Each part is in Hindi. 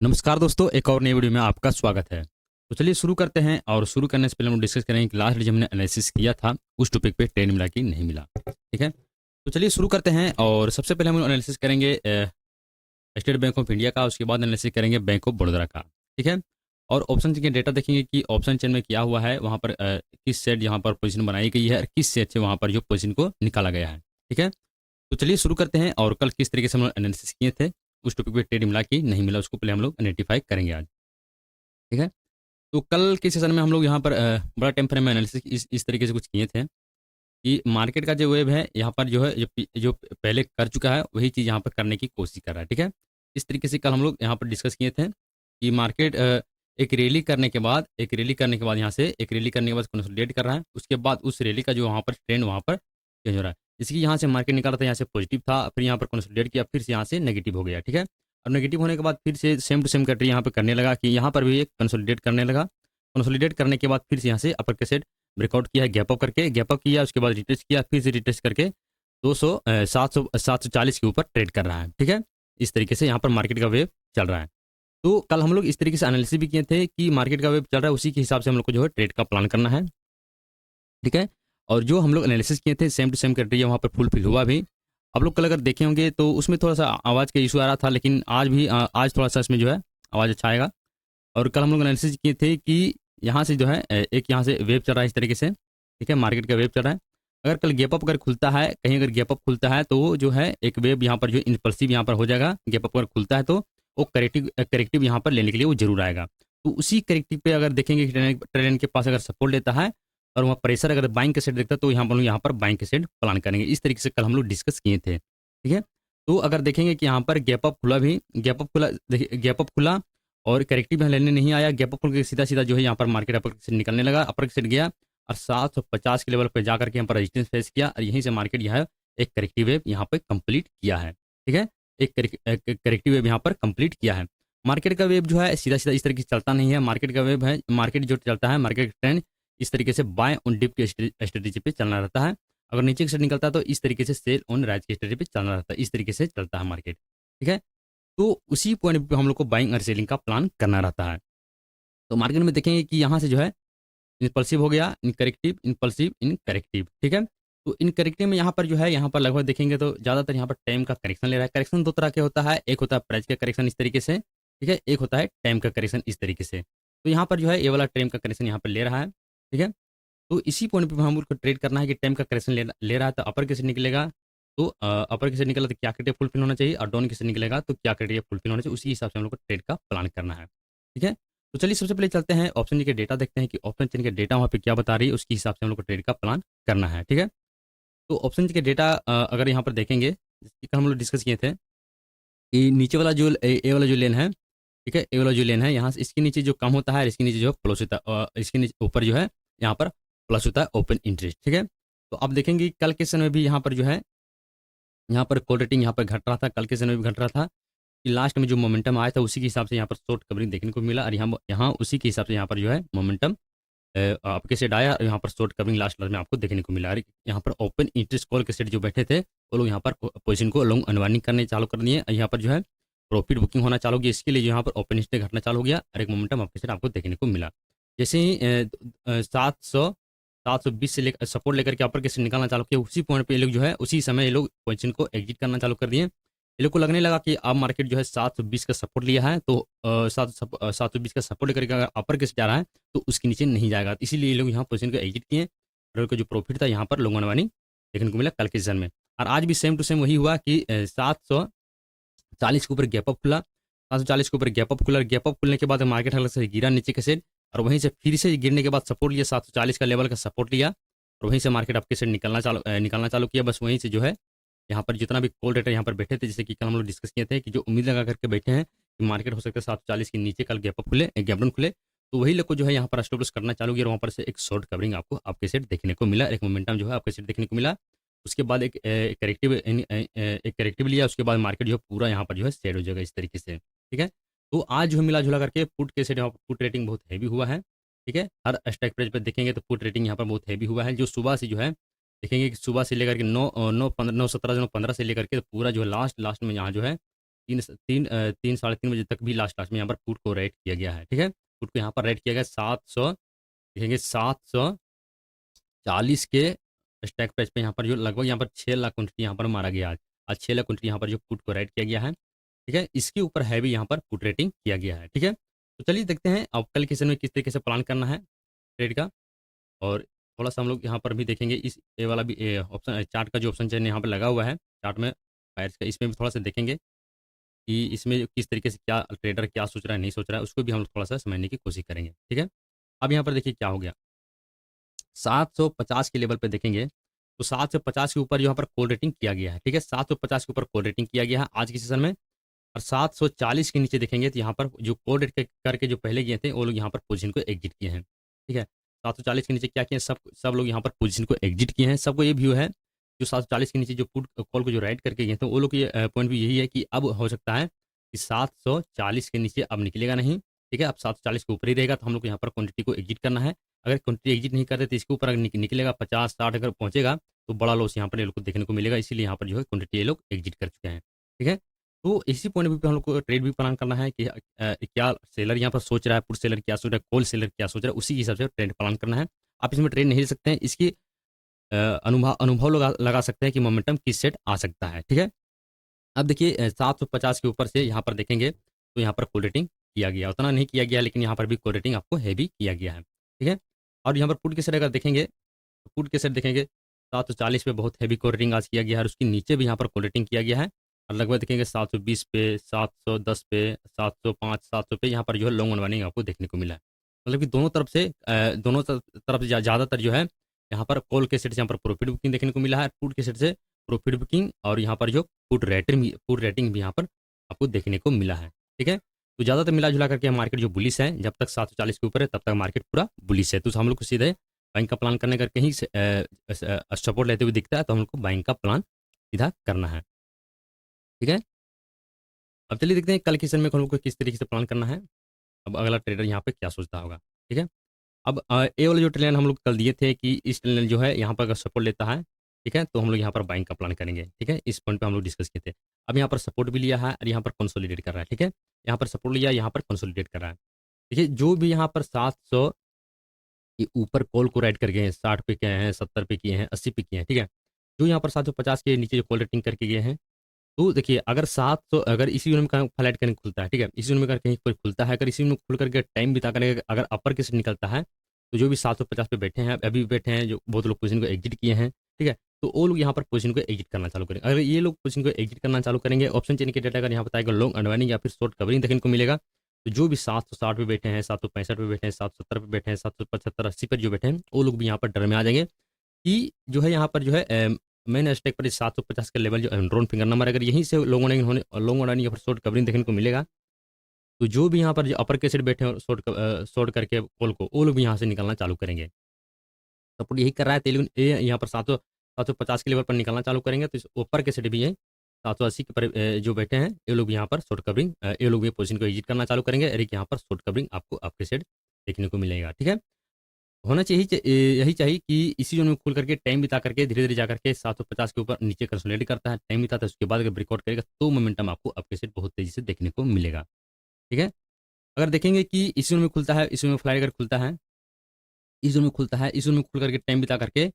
नमस्कार दोस्तों, एक और नई वीडियो में आपका स्वागत है। तो चलिए शुरू करते हैं और शुरू करने से पहले हम डिस्कस करेंगे कि लास्ट जब हमने एनालिसिस किया था, उस टॉपिक पे ट्रेंड मिला कि नहीं मिला। ठीक है? तो चलिए शुरू करते हैं और सबसे पहले हम एनालिसिस करेंगे स्टेट बैंक ऑफ इंडिया का, उसके बाद एनालिसिस करेंगे बैंक ऑफ बड़ौदा का। ठीक है? और ऑप्शन के डेटा देखेंगे कि ऑप्शन चेन में क्या हुआ है, वहाँ पर किस सेट यहाँ पर पोजीशन बनाई गई है और किस सेट से वहाँ पर जो पोजीशन को निकाला गया है। ठीक है? तो चलिए शुरू करते हैं और कल किस तरीके से हम लोग एनालिसिस किए थे, उस टॉपिक पे ट्रेड मिला कि नहीं मिला, उसको पहले हम लोग आइडेंटिफाई करेंगे आज। ठीक है? तो कल के सेशन में हम लोग यहाँ पर बड़ा टाइम फ्रेम में एनालिसिस इस तरीके से कुछ किए थे कि मार्केट का जो वेव है यहाँ पर जो है जो पहले कर चुका है वही चीज़ यहाँ पर करने की कोशिश कर रहा है। ठीक है? इस तरीके से कल हम लोग यहाँ पर डिस्कस किए थे कि मार्केट एक रैली करने के बाद यहाँ से एक रैली करने के बाद कंसोलिडेट कर रहा है, उसके बाद उस रैली का जो वहाँ पर ट्रेंड वहाँ पर चेंज हो रहा है। जैसे कि यहाँ से मार्केट निकल रहा था, यहाँ से पॉजिटिव था, फिर यहाँ पर कंसोलिडेट किया, फिर से यहाँ से नेगेटिव हो गया। ठीक है? और नेगेटिव होने के बाद फिर से सेम टू सेम कैटेगरी यहाँ पे करने लगा कि यहाँ पर भी एक कंसोलिडेट करने लगा। कंसोलिडेट करने के बाद फिर से यहाँ से अपर के सेट ब्रेकआउट किया है, गैप अप करके गैप अप किया, उसके बाद रिटेस्ट किया, फिर से रिटेस्ट करके 740 के ऊपर ट्रेड कर रहा है। ठीक है? इस तरीके से यहाँ पर मार्केट का वेव चल रहा है। तो कल हम लोग इस तरीके से एनालिसिस भी किए थे कि मार्केट का वेव चल रहा है, उसी के हिसाब से हम लोग को जो है ट्रेड का प्लान करना है। ठीक है? और जो हम लोग एनालिसिस किए थे सेम टू सेम क्राइटेरिया वहाँ पर फुलफिल हुआ भी। आप लोग कल अगर देखे होंगे तो उसमें थोड़ा सा आवाज़ का इशू आ रहा था, लेकिन आज भी आज थोड़ा सा इसमें जो है आवाज़ अच्छा आएगा। और कल हम लोग एनालिसिस किए थे कि यहाँ से जो है एक यहाँ से वेव चल रहा है इस तरीके से। ठीक है? मार्केट का वेव चल रहा है। अगर कल गैप अप अगर खुलता है, कहीं अगर गैप अप खुलता है तो जो है एक वेव यहाँ पर जो इम्पल्सिव यहाँ पर हो जाएगा। गैप अप अगर खुलता है तो वो करेक्टिव यहाँ पर लेने के लिए वो जरूर आएगा। तो उसी करेक्टिव पे अगर देखेंगे कि ट्रेंड के पास अगर सपोर्ट लेता है और वहाँ प्रेशर अगर बाइंग के सेट देखता है तो यहाँ पर बाइंग के सेट प्लान करेंगे। इस तरीके से कल हम लोग डिस्कस किए थे। ठीक है? तो अगर देखेंगे कि यहाँ पर गैप अप खुला भी, गैप अप खुला, देखिए गैप अप खुला और करेक्टिव यहाँ लेने नहीं आया, गैप अप खुल के सीधा सीधा जो है यहाँ पर मार्केट अपर से निकलने लगा, अपर सेट गया और 750 के लेवल पर जाकर के यहाँ पर रेजिस्टेंस फेस किया और यहीं से मार्केट यह एक करेक्टिव वेव यहाँ पर कंप्लीट किया है। ठीक है? एक करेक्टिव वेव यहाँ पर कंप्लीट किया है। मार्केट का वेव जो है सीधा सीधा इस तरीके से चलता नहीं है। मार्केट का वेव है, मार्केट जो चलता है, मार्केट ट्रेंड इस तरीके से बाय ऑन डिप की स्ट्रेटेजी पे चलना रहता है। अगर नीचे की साइड निकलता है तो इस तरीके से सेल ऑन राइज की स्ट्रेटेजी पे चलना रहता है। इस तरीके से चलता है मार्केट। ठीक है? तो उसी पॉइंट पे हम लोग को बाइंग और सेलिंग का प्लान करना रहता है। तो मार्केट में देखेंगे कि यहाँ से जो है इम्पल्सिव हो गया, इनकरेक्टिव, इम्पल्सिव, इनकरेक्टिव। ठीक है? तो इनकरेक्टिव में यहाँ पर जो है, यहाँ पर लगभग देखेंगे तो ज़्यादातर यहाँ पर टाइम का करेक्शन ले रहा है। करेक्शन दो तरह के होता है, एक होता है प्राइस का करेक्शन इस तरीके से। ठीक है? एक होता है टाइम का करेक्शन इस तरीके से। तो यहाँ पर जो है ये वाला टाइम का करेक्शन यहाँ पर ले रहा है। ठीक है? तो इसी पॉइंट पे हम लोग को ट्रेड करना है कि टाइम का करेक्शन ले रहा है तो अपर कैसे निकलेगा, तो अपर कैसे निकला तो क्या क्राइटेरिया फुलफिल होना चाहिए, और डाउन कैसे निकलेगा तो क्या क्राइटेरिया फुलफिल होना चाहिए, उसी हिसाब से हम लोग को ट्रेड का प्लान करना है। ठीक है? तो चलिए सबसे पहले चलते हैं ऑप्शन के डेटा देखते हैं कि ऑप्शन चेन के डेटा वहाँ पे क्या बता रही है, उसके हिसाब से हम लोग को ट्रेड का प्लान करना है। ठीक है? तो ऑप्शन के डेटा अगर यहाँ पर देखेंगे, जैसे कि हम लोग डिस्कस किए थे कि नीचे वाला जो ए वाला जो लेन है, ठीक है, ए वाला जो लेन है यहाँ से इसके नीचे जो कम होता है, इसके नीचे जो प्लस होता है, इसके नीचे ऊपर जो है यहाँ पर प्लस होता है ओपन इंटरेस्ट। ठीक है? तो आप देखेंगे कल के समय में भी यहाँ पर जो है, यहाँ पर कॉल रेटिंग यहाँ पर घट रहा था, कल के समय में भी घट रहा था कि लास्ट में जो मोमेंटम आया था उसी के हिसाब से यहाँ पर शॉर्ट कवरिंग देखने को मिला, और यहाँ उसी के हिसाब से यहाँ पर जो है मोमेंटम आपके सेट आया और यहाँ पर शॉर्ट कवरिंग लास्ट में आपको देखने को मिला। और यहाँ पर ओपन इंटरेस्ट कॉल के सेट जो बैठे थे वो लोग यहाँ पर पोजीशन को लॉन्ग अनवाइंडिंग करने चालू कर दिए, यहाँ पर जो है प्रॉफिट बुकिंग होना चालू हो गया। इसके लिए जो यहाँ पर ओपन इंटरेस्ट घटना चालू हो गया और एक मोमेंटम आपके सेट आपको देखने को मिला। जैसे ही 720 से लेकर सपोर्ट लेकर के अपर के सेट निकालना चालू किया, उसी पॉइंट पे ये लोग जो है उसी समय ये लोग पोजीशन को एग्जिट करना चालू कर दिए। ये लोग को लगने लगा कि अब मार्केट जो है 720 का सपोर्ट लिया है, तो 720 का सपोर्ट लेकर के अगर अपर के जा रहा है तो उसके नीचे नहीं जाएगा, तो इसीलिए ये लोग यहाँ पोजीशन को एग्जिट किए और उनका जो प्रॉफिट था यहाँ पर लॉन्ग अनवाइंडिंग देखने को मिला कल के सेशन में। और आज भी सेम टू सेम वही हुआ कि 740 के ऊपर गैप अप खुला, 740 के ऊपर गैप अप खुला, गैप अप खुलने के बाद मार्केट हल्का से गिरा नीचे के सेट, और वहीं से फिर से गिरने के बाद सपोर्ट लिया, 740 का लेवल का सपोर्ट लिया और वहीं से मार्केट आपके सेट निकलना चालू किया। बस वहीं से जो है यहाँ पर जितना भी कॉल रेटर यहाँ पर बैठे थे, जैसे कि कल हम लोग डिस्कस किए थे कि जो उम्मीद लगा करके बैठे हैं कि मार्केट हो सकता है 740 के नीचे कल गैप अप खुले, गैप डाउन खुले, तो वही लोग को जो है यहाँ पर स्टॉप लॉस करना चालू किया और वहाँ पर से एक शॉर्ट कवरिंग आपको आपके सेट देखने को मिला, एक मोमेंटम जो है आपके सेट देखने को मिला। उसके बाद एक करेक्टिव लिया, उसके बाद मार्केट जो है पूरा यहाँ पर जो है सेट हो जाएगा इस तरीके से। ठीक है? तो आज जो है मिला जुला करके पुट के सेट यहाँ पर पुट रेटिंग बहुत हैवी हुआ है। ठीक है? हर स्ट्राइक प्राइस पर देखेंगे तो पुट रेटिंग यहाँ पर बहुत हैवी हुआ है, जो सुबह से जो है देखेंगे कि सुबह से लेकर के 9 9 15 9 17 9 15 से लेकर के पूरा जो है लास्ट में यहाँ जो है 3 साढ़े 3 बजे तक भी लास्ट में यहाँ पर पुट को रेट किया गया है। ठीक है, पुट को यहाँ पर रेट किया गया 700, देखेंगे 740 के स्टैक प्राइस पे यहाँ पर जो लगभग यहाँ पर 6 लाख क्वांटिटी यहाँ पर मारा गया। आज 6 लाख क्वांटिटी यहाँ पर जो पुट को रेट किया गया है। ठीक है, इसके ऊपर हैवी यहाँ पर पुट रेटिंग किया गया है। ठीक है, तो चलिए देखते हैं अब कल के सेशन में किस तरीके से प्लान करना है ट्रेड का। और थोड़ा सा हम लोग यहाँ पर भी देखेंगे, इस ए वाला भी ऑप्शन चार्ट का जो ऑप्शन चेन यहाँ पर लगा हुआ है चार्ट में फायर्स का, इसमें भी थोड़ा सा देखेंगे कि इसमें किस तरीके से क्या ट्रेडर क्या सोच रहा है नहीं सोच रहा है, उसको भी हम लोग थोड़ा सा समझने की कोशिश करेंगे। ठीक है, अब यहाँ पर देखिए क्या हो गया, 750 के लेवल पे देखेंगे तो 750 के ऊपर यहाँ पर कॉल रेटिंग किया गया है। ठीक है, 750 के ऊपर कॉल रेटिंग किया गया है आज के सेशन में। और 740 के नीचे देखेंगे तो यहाँ पर जो कॉल रेट करके जो पहले गए थे वो लोग यहाँ पर पोजीशन को एग्जिट किए हैं। ठीक है, 740 के नीचे क्या किए, सब लोग यहाँ पर पोजीशन को एग्जिट किए हैं। सबको ये व्यू है जो 740 के नीचे जो पुट कॉल को जो राइट करके गए थे वो लोग की पॉइंट भी यही है कि अब हो सकता है कि 740 के नीचे अब निकलेगा नहीं। ठीक है, अब 740 के ऊपर ही रहेगा, तो हम लोग यहाँ पर क्वांटिटी को एग्जिट करना है। अगर क्वांटिटी एग्जिट नहीं करते तो इसके ऊपर अगर निकलेगा 50-60 अगर पहुंचेगा तो बड़ा लॉस यहाँ पर ये लोग को देखने को मिलेगा, इसीलिए यहाँ पर जो है क्वांटिटी ये लोग एग्जिट कर चुके हैं। ठीक है, तो इसी पॉइंट ऑफ व्यू पे हम लोग को ट्रेड भी प्लान करना है कि क्या सेलर यहाँ पर सोच रहा है, पुट सेलर क्या सोच रहा है, कॉल सेलर क्या सोच रहा है, उसी के हिसाब से ट्रेड प्लान करना है। आप इसमें ट्रेड नहीं ले सकते हैं, इसकी अनुभव लगा सकते हैं कि मोमेंटम किस सेट आ सकता है। ठीक है, अब देखिए 750 के ऊपर से यहाँ पर देखेंगे तो यहाँ पर कॉल रेटिंग किया गया, उतना नहीं किया गया लेकिन यहाँ पर भी कॉल रेटिंग आपको हैवी किया गया है। ठीक है, और यहाँ पर पुट के सेट अगर देखेंगे तो पुट के सेट देखेंगे 740 पे बहुत हैवी कॉल रेटिंग आज किया गया है, और उसके नीचे भी यहाँ पर कॉल रेटिंग किया गया है। और लगभग देखेंगे 720 पे, 710 पे, 705, 700 पे यहाँ पर जो है लॉन्ग अनवाइंडिंग आपको देखने को मिला है। मतलब कि दोनों तरफ से तरफ से ज़्यादातर जो है यहाँ पर कॉल के सेट से यहाँ पर प्रॉफिट बुकिंग देखने को मिला है, पुट के सेट से प्रॉफिट बुकिंग, और यहाँ पर जो पुट रेटिंग भी यहाँ पर आपको देखने को मिला है। ठीक है, तो ज़्यादातर मिला जुला करके मार्केट जो बुलिश है, जब तक 740 के ऊपर है तब तक मार्केट पूरा बुलिश है। तो हम लोग को सीधे बाइंग का प्लान करने का कहीं से सपोर्ट लेते हुए दिखता है तो हम लोग को बाइंग का प्लान सीधा करना है। ठीक है, अब चलिए देखते हैं कल के सेशन में हम लोग को किस तरीके से प्लान करना है। अब अगला ट्रेडर यहाँ पे क्या सोचता होगा। ठीक है, अब ए वाला जो ट्रेन हम लोग कल दिए थे कि इस ट्रेन जो है यहाँ पर अगर सपोर्ट लेता है, ठीक है, तो हम लोग यहाँ पर बाइंग का प्लान करेंगे। ठीक है, इस पॉइंट पे हम लोग डिस्कस किए थे। अब यहाँ पर सपोर्ट भी लिया है और यहाँ पर कंसोलिडेट कर रहा है। ठीक है, यहाँ पर सपोर्ट लिया, यहाँ पर कंसोलिडेट कर रहा है। देखिए जो भी यहाँ पर 700 के ऊपर कॉल को राइट करके हैं, 60 पे किए हैं, 70 पे किए हैं, 80 पे किए हैं। ठीक है, जो यहाँ पर 750 के नीचे जो कॉल रेटिंग करके गए हैं, तो देखिए अगर 700 अगर इसी यूनिट में कहीं फ्लैट कहीं खुलता है, ठीक है, इसी यूनिट में अगर कहीं कोई खुलता है, अगर इसी यूनिट में खुल करके टाइम बिता कर अगर अपर के से निकलता है, तो जो भी 750 पे बैठे हैं, अभी भी बैठे हैं, जो बहुत लोग पोजीशन को एग्जिट किए हैं, ठीक है, तो वो लोग यहाँ पर पोजीशन को एग्जिट करना चालू करेंगे। अगर ये लोग पोजीशन को एग्जिट करना चालू करेंगे, ऑप्शन चेन के डेटा अगर यहाँ बताएगा लॉन्ग अनवाइंडिंग या फिर शॉर्ट कवरिंग देखने को मिलेगा, तो जो भी 760 पे बैठे हैं, 765 पे बैठे हैं, 770 पे बैठे हैं, 775-80 पर जो बैठे हैं, वो लोग भी यहाँ पर डर में आ जाएंगे कि जो है यहाँ पर जो है मैंने स्टेक पर 750 का लेवल जो एंड्रॉन फिंगर नंबर अगर यहीं से लॉन्ग ऑनलाइन या फिर शॉर्ट कवरिंग देखने को मिलेगा, तो जो भी यहाँ पर जो अपर के सेट बैठे हैं शॉर्ट करके कॉल को, वो लोग भी यहाँ से निकलना चालू करेंगे। सपोर्ट यही कर रहा है, तेलुगु ये यहाँ पर 750 के लेवल पर निकलना चालू करेंगे, तो इस ऊपर के सेट भी है 780 के पर जो बैठे हैं, ये लोग भी यहाँ पर शॉर्ट कवरिंग, ये लोग भी पोजीशन को एग्जिट करना चालू करेंगे, और एक यहाँ पर शॉर्ट कवरिंग आपको आपके सेट देखने को मिलेगा। ठीक है, होना चाहिए यही चाहिए कि इसी जोन में खुल करके टाइम बिता करके धीरे धीरे जा करके 750 के ऊपर नीचे कंसोलिडेट करता है, टाइम बिताता है, उसके बाद अगर ब्रेकआउट करेगा तो मोमेंटम आपको आपके सेट बहुत तेजी से देखने को मिलेगा। ठीक है, अगर देखेंगे कि इस जोन में खुलता है, इस जोन में फ्लाई अगर खुलता है, इस जोन में खुलता है, इस जोन में खुल करके टाइम बिता करके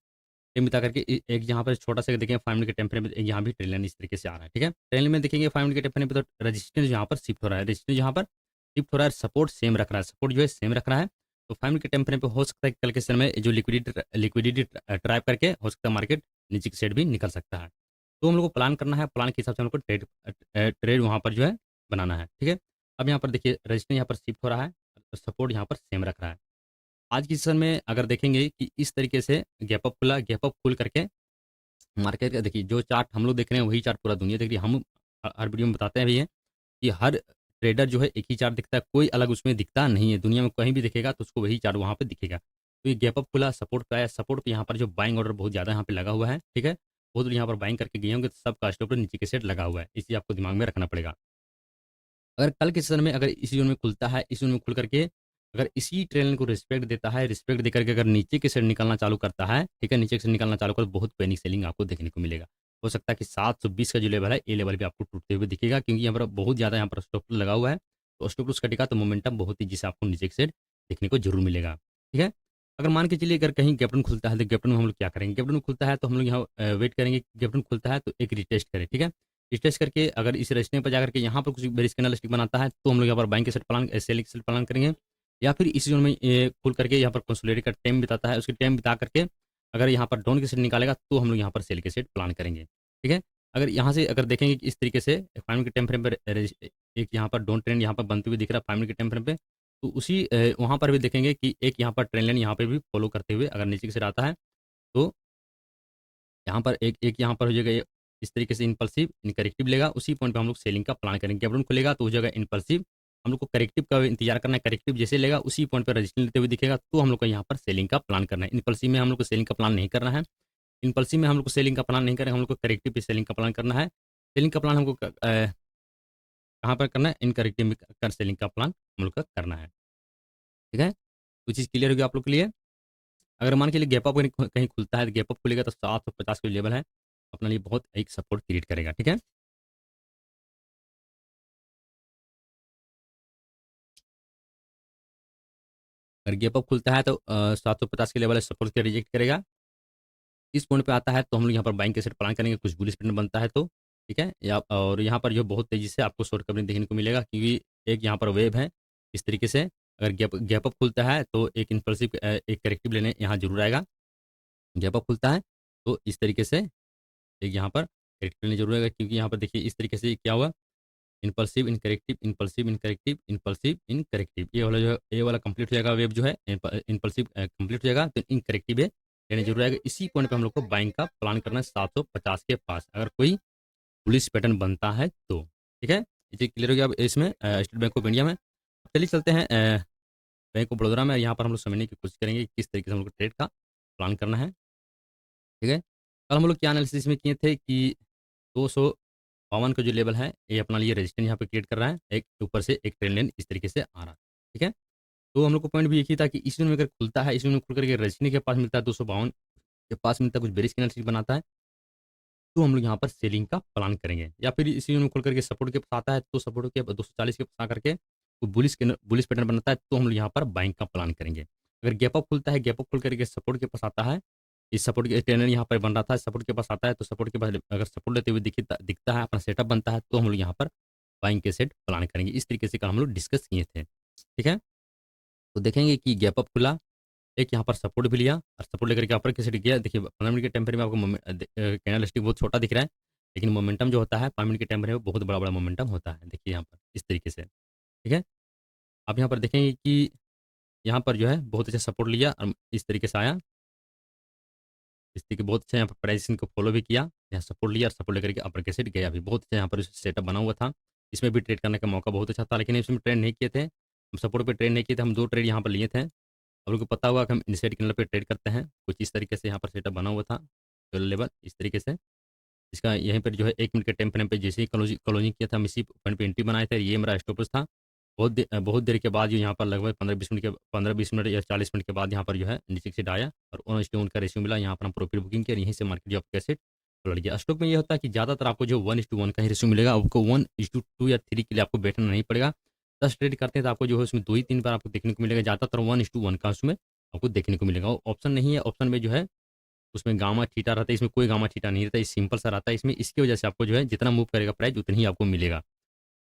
एक यहाँ पर छोटा सा देखेंगे 5 मिनट के टाइम फ्रेम में, यहाँ भी ट्रेन लाइन इस तरीके से आ रहा है। ठीक है, ट्रेन में देखेंगे 5 मिनट के टाइम फ्रेम पे तो रजिस्टेंस यहाँ पर शिफ्ट हो रहा है, रजिस्टेंस यहाँ पर शिफ्ट हो रहा है, सपोर्ट सेम रख रहा है, सपोर्ट जो है सेम रख रहा है। तो 5 मिनट के टाइम फ्रेम पे हो सकता है कल के समय में जो लिक्विडिटी ट्रैप करके हो सकता है मार्केट नीचे की साइड भी निकल सकता है। तो हम लोग को प्लान करना है, प्लान के हिसाब से हम लोग को ट्रेड वहाँ पर जो है बनाना है। ठीक है, अब यहाँ पर देखिए रजिस्टेंस यहाँ पर शिफ्ट हो रहा है, सपोर्ट यहाँ पर सेम रख रहा है। आज की सेशन में अगर देखेंगे कि इस तरीके से गैप अप खुला, गैप अप खुल करके मार्केट का देखिए जो चार्ट हम लोग देख रहे हैं वही चार्ट पूरा दुनिया देख रही है। हम हर वीडियो में बताते हैं भी हैं कि हर ट्रेडर जो है एक ही चार्ट दिखता है, कोई अलग उसमें दिखता नहीं है। दुनिया में कहीं भी दिखेगा तो उसको वही चार्ट वहाँ पे दिखेगा। तो ये गैप अप खुला, सपोर्ट पे आया, सपोर्ट पे यहाँ पर जो बाइंग ऑर्डर बहुत ज़्यादा यहाँ पे लगा हुआ है। ठीक है, बहुत लोग यहाँ पर बाइंग करके गए होंगे तो सब का स्टॉप नीचे के सेट लगा हुआ है, इसी आपको दिमाग में रखना पड़ेगा। अगर कल के सेशन में अगर इसी जोन में खुलता है, इस जोन में खुल करके अगर इसी ट्रेन को रिस्पेक्ट देता है, रिस्पेक्ट देकर के अगर नीचे के साइड निकलना चालू करता है, ठीक है, नीचे से निकलना चालू कर, बहुत पैनिक सेलिंग आपको देखने को मिलेगा। हो सकता है कि 720 का जो लेवल है, ये लेवल भी आपको टूटते हुए दिखेगा, क्योंकि यहाँ पर बहुत ज़्यादा यहाँ पर स्टॉप लॉस लगा हुआ है। तो स्टॉप लॉस कटेगा तो मोमेंटम बहुत तेज़ी से आपको नीचे की साइड देखने को ज़रूर मिलेगा, ठीक है। अगर मान के चलिए अगर कहीं गैप डाउन खुलता है, तो गैप डाउन में हम लोग क्या करेंगे? गैप डाउन खुलता है तो हम लोग यहाँ वेट करेंगे कि गैप डाउन खुलता है तो एक रिटेस्ट करें, ठीक है। रिटेस्ट करके अगर इस रेस्टिंग पर जाकर के यहाँ पर कुछ बेरिश कैंडल स्टिक बनाता है, तो हम लोग यहाँ पर बाइंग के set plan selling set plan करेंगे, या फिर इस जोन में खुल करके यहाँ पर कंसोलिडेट का टाइम बिताता है, उसके टाइम बिता करके अगर यहाँ पर डाउन के सेट निकालेगा तो हम लोग यहाँ पर सेल के सेट प्लान करेंगे, ठीक है। अगर यहाँ से अगर देखेंगे कि इस तरीके से 5 मिनट के टाइम फ्रेम पर एक यहाँ पर डाउन ट्रेंड यहाँ पर बनते हुए दिख रहा है 5 मिनट के टाइम फ्रेम पे, तो उसी वहाँ पर भी देखेंगे कि एक यहाँ पर ट्रेंड लाइन यहाँ पे भी फॉलो करते हुए अगर नीचे की साइड आता है, तो यहाँ पर एक एक यहाँ पर हो जाएगा इस तरीके से इम्पल्सिव करेक्टिव लेगा, उसी पॉइंट पे हम लोग सेलिंग का प्लान करेंगे। गैप डाउन खुलेगा तो हो जाएगा इम्पल्सिव, हम लोग को करेक्टिव का इंतजार करना है, करेक्टिव जैसे लेगा उसी पॉइंट पे रजिस्टेंस लेते हुए दिखेगा तो हम लोग को यहाँ पर सेलिंग का प्लान करना है। इम्पल्सिव में हम लोग को सेलिंग का प्लान नहीं करना है, इम्पल्सिव में हम लोग को सेलिंग का प्लान नहीं करें, हम लोग को करेक्टिव पे सेलिंग का प्लान करना है। सेलिंग का प्लान हमको कहाँ पर करना है? इनकरेक्टिव में कर सेलिंग का प्लान हम लोग का करना है, ठीक है। तो चीज़ क्लियर होगी आप लोग के लिए। अगर मान के लिए गैप अप कहीं कहीं खुलता है, तो गैप अप खुलेगा तो 750 का लेवल है, अपने लिए बहुत एक सपोर्ट क्रिएट करेगा, ठीक है। अगर गैप अप खुलता है तो 750 के लेवल है, सपोर्ट के रिजेक्ट करेगा। इस पॉइंट पे आता है तो हम लोग यहाँ पर बाइंग के सेट प्लान करेंगे, कुछ बुलिश पैटर्न बनता है तो, ठीक है। या और यहाँ पर जो बहुत तेज़ी से आपको शॉर्ट कवरिंग देखने को मिलेगा, क्योंकि एक यहाँ पर वेव है इस तरीके से। अगर गैप गैप अप खुलता है तो एक इम्पल्सिव एक करेक्टिव लेने यहाँ ज़रूर आएगा। गैप अप खुलता है तो इस तरीके से एक यहाँ पर करेक्टिव लेने ज़रूर आएगा, क्योंकि यहाँ पर देखिए इस तरीके से क्या हुआ, इम्पल्सिव इन करेक्टिव, इम्पल्सिव इन करेक्टिव, इम्पल्सिव इन करेक्टिव, ये वाला जो ये वाला कंप्लीट हो जाएगा, वेव जो है इम्पल्सिव कंप्लीट हो जाएगा तो इन करेक्टिव है लेने जरूर आएगा। इसी पॉइंट पे हम लोग को बाइंग का प्लान करना है 750 के पास, अगर कोई पुलिस पैटर्न बनता है तो, ठीक है। ये क्लियर हो गया अब इसमें स्टेट बैंक ऑफ इंडिया में। चलिए चलते हैं बैंक ऑफ बड़ौदा में। यहाँ पर हम लोग समझने की कोशिश करेंगे कि किस तरीके से हम लोग को ट्रेड का प्लान करना है, ठीक है। कल हम लोग क्या एनालिसिस में किए थे कि 252 का जो लेवल है ये अपना लिए रेजिस्टेंस यहाँ पे क्रिएट कर रहा है, एक ऊपर से एक ट्रेंड लाइन इस तरीके से आ रहा है, ठीक है। तो हम लोग को पॉइंट भी एक ही था कि इस जोन में अगर खुलता है, इस जोन में खुल करके रेजिस्टेंस के पास मिलता है 252 के पास मिलता है, कुछ बेरिश कैंडल बनाता है, तो हम लोग यहाँ पर सेलिंग का प्लान करेंगे। या फिर इसी जोन में खुल करके सपोर्ट के पास आता है तो सपोर्ट के 240 के पास आकर के वो बुलिश पैटर्न बनाता है तो हम लोग यहाँ पर बाइंग का प्लान करेंगे। अगर गैप अप खुलता है, गैप अप खुल करके सपोर्ट के पास आता है, इस सपोर्ट के ट्रेंड यहाँ पर बन रहा था, सपोर्ट के पास आता है तो सपोर्ट के पास अगर सपोर्ट लेते हुए दिखता है, अपना सेटअप बनता है तो हम लोग यहाँ पर बाइंग के सेट प्लान करेंगे। इस तरीके से कल हम लोग डिस्कस किए थे, ठीक है। तो देखेंगे कि गैप अप खुला, एक यहाँ पर सपोर्ट भी लिया और सपोर्ट लेकर के अपर के साइड गया। देखिए 15 मिनट के टाइम फ्रेम में आपको कैंडल स्टिक बहुत छोटा दिख रहा है, लेकिन मोमेंटम जो होता है 5 मिनट के टाइम फ्रेम में बहुत बड़ा बड़ा मोमेंटम होता है। देखिए यहाँ पर इस तरीके से, ठीक है। आप यहाँ पर देखेंगे कि यहाँ पर जो है बहुत अच्छा सपोर्ट लिया और इस तरीके से आया, इस तरीके बहुत अच्छा यहाँ पर प्राइस को फॉलो भी किया, यहाँ सपोर्ट लिया और सपोर्ट लेकर के अपर के साइड गया भी, बहुत अच्छा यहाँ पर सेटअप बना हुआ था। इसमें भी ट्रेड करने का मौका बहुत अच्छा था, लेकिन इसमें ट्रेड नहीं किए थे हम, सपोर्ट पे ट्रेड नहीं किए थे हम, 2 ट्रेड यहाँ पर लिए थे। आप लोग को पता होगा कि हम इनसाइड कैंडल पे ट्रेड करते हैं, कुछ इस तरीके से यहाँ पर सेटअप बना हुआ था, तो लेवल इस तरीके से इसका यहीं पर जो है 1 मिनट के टाइम फ्रेम पे जैसे ही क्लोजिंग किया था, हम इसी पॉइंट पे एंट्री बनाए थे, ये मेरा स्टॉपेज था। बहुत देर के बाद जो यहाँ पर लगभग 15-20 मिनट या 40 मिनट के बाद यहाँ पर जो है नीचे से आया और 1:1 का रेशियो मिला, यहाँ पर हम प्रॉफिट बुकिंग किया और यहीं से मार्केट जो आपका सेट पलट गया। स्टॉक में ये होता है कि ज़्यादातर आपको जो 1:1 का ही रेशियो मिलेगा, आपको 1:2 या 3 के लिए आपको बैठना नहीं पड़ेगा। 10 ट्रेड करते हैं तो आपको जो है उसमें 2 ही 3 बार आपको देखने को मिलेगा, ज़्यादातर 1:1 का उसमें आपको देखने को मिलेगा। ऑप्शन नहीं है, ऑप्शन में जो है उसमें गामा थीटा रहता है, इसमें कोई गामा थीटा नहीं रहता, ये सिंपल सा रहता है इसमें। इसकी वजह से आपको जो है जितना मूव करेगा प्राइस उतनी ही आपको मिलेगा,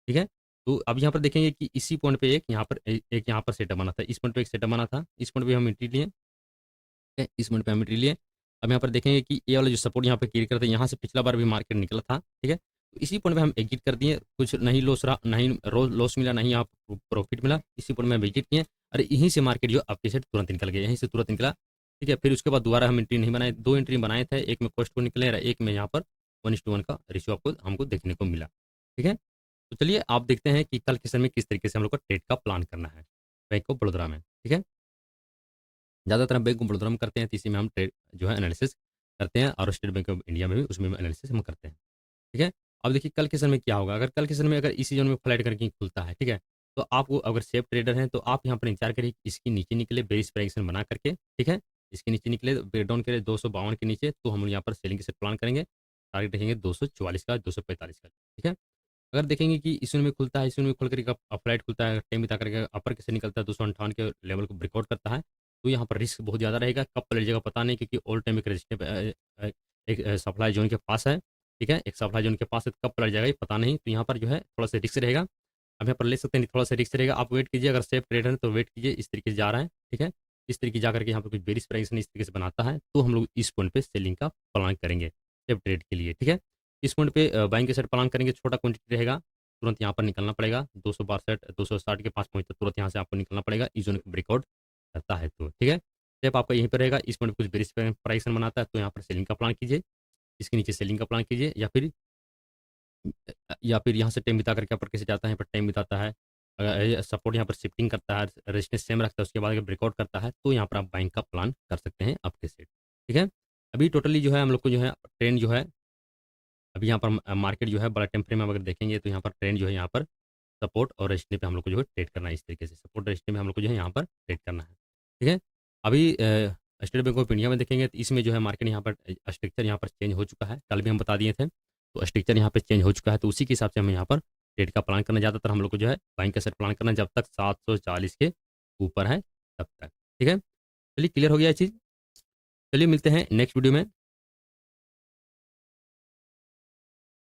ठीक है। तो अब यहाँ पर देखेंगे कि इसी पॉइंट पे एक यहाँ पर एक यहाँ पर सेटअप बना था, इस पॉइंट पे एक सेटअप बना था, इस पॉइंट पे हम एंट्री लिए, ठीक है, इस पॉइंट पे हम एंट्री लिए। अब यहाँ पर देखेंगे कि ये वाला जो सपोर्ट यहाँ पे क्लियर करते हैं, यहाँ से पिछला बार भी मार्केट निकला था, ठीक है। तो इसी पॉइंट पे हम एग्जिट कर दिए, कुछ नहीं लॉस रहा, नहीं लॉस मिला, नहीं आप प्रॉफिट मिला, इसी पॉइंट में हम एग्जिट किए। अरे यहीं से मार्केट जो आपके से तुरंत निकल गया, यहीं से तुरंत निकला, ठीक है। फिर उसके बाद दोबारा हम एंट्री नहीं बनाए, 2 एंट्री बनाए थे, एक में कॉस्ट को निकले और एक में यहाँ पर 1:1 का रेशियो आपको हमको देखने को मिला, ठीक है। तो चलिए आप देखते हैं कि कल के समय में किस तरीके से हम लोग को ट्रेड का प्लान करना है बैंक ऑफ बड़ौदा में, ठीक है। ज़्यादातर हम बैंक ऑफ बड़ौदा में करते हैं, तो इसी में हम ट्रेड जो है एनालिसिस करते हैं, और स्टेट बैंक ऑफ इंडिया में भी उसमें एनालिसिस हम करते हैं, ठीक है। अब देखिए कल के समय में क्या होगा, अगर कल के समय में अगर इसी जोन में फ्लैट करके खुलता है, ठीक है, तो आपको अगर सेफ ट्रेडर हैं तो आप यहाँ पर इंतजार करिए कि इसके नीचे निकले बेरिश प्राइस बना करके, ठीक है। इसके नीचे निकले ब्रेक डाउन करे 252 के नीचे, तो हम यहाँ पर सेलिंग के सेट प्लान करेंगे। टारगेट देखेंगे 244 का, 245 का, ठीक है। अगर देखेंगे कि इस में खुलता है, इस में खुल करके अपलाइट खुलता है, टाइम बिता करके अपर कैसे निकलता है, 258 के लेवल को ब्रेकआउट करता है, तो यहाँ पर रिस्क बहुत ज़्यादा रहेगा, कब पलट जाएगा पता नहीं, क्योंकि ऑल टाइम एक रजिस्टर एक सप्लाई जोन के पास है, ठीक है, एक सप्लाई जोन के पास है, तो कब पलट जाएगा ये पता नहीं, तो यहाँ पर जो है थोड़ा सा रिस्क रहेगा। अब यहाँ पर ले सकते हैं, थोड़ा सा रिस्क रहेगा, आप वेट कीजिए, अगर सेफ ट्रेड है तो वेट कीजिए, इस तरीके से जा रहा है, ठीक है। इस तरीके जा करके यहाँ पर कुछ बेरिश प्राइस इस तरीके से बनाता है, तो हम लोग इस पॉइंट पे सेलिंग का प्लान करेंगे सेफ ट्रेड के लिए, ठीक है। इस पॉइंट पे बाइंग के साइड प्लान करेंगे, छोटा क्वांटिटी रहेगा, तुरंत यहाँ पर निकलना पड़ेगा, 262 के 5 पॉइंट तक तुरंत यहाँ से आपको निकलना पड़ेगा, इस जोन को ब्रेकआउट करता है तो, ठीक है। स्टेप आपका यहीं पर रहेगा, इस पॉइंट पे कुछ बेरिश प्राइस बनाता है, तो यहाँ पर सेलिंग का प्लान कीजिए, इसके नीचे सेलिंग का प्लान कीजिए, या फिर यहाँ से टाइम बिता करके ऊपर कैसे जाता है, यहाँ पर टाइम बिताता है, अगर सपोर्ट यहाँ पर शिफ्टिंग करता है, रेजिस्टेंस सेम रखता है, उसके बाद अगर ब्रेकआउट करता है, तो यहाँ पर आप बाइंग का प्लान कर सकते हैं आपके सेट, ठीक है। अभी टोटली जो है हम लोग को जो है ट्रेंड जो है, अभी यहाँ पर मार्केट जो है बड़ा टाइम फ्रेम में अगर देखेंगे, तो यहाँ पर ट्रेंड जो है यहाँ पर सपोर्ट और रेजिस्टेंस पे हम लोग को जो है ट्रेड करना है, इस तरीके से सपोर्ट रेजिस्टेंस में हम लोग को जो है यहाँ पर ट्रेड करना है, ठीक है। अभी स्टेट बैंक ऑफ इंडिया में देखेंगे, तो इसमें जो है मार्केट यहाँ पर स्ट्रक्चर यहाँ पर चेंज हो चुका है, कल भी हम बता दिए थे, तो स्ट्रक्चर यहाँ पे चेंज हो चुका है, तो उसी के हिसाब से हमें यहाँ पर ट्रेड का प्लान करना, ज़्यादातर हम लोग को जो है बाइंग का सेट प्लान करना जब तक 740 के ऊपर है तब तक, ठीक है। चलिए क्लियर हो गया ये चीज़। चलिए मिलते हैं नेक्स्ट वीडियो में।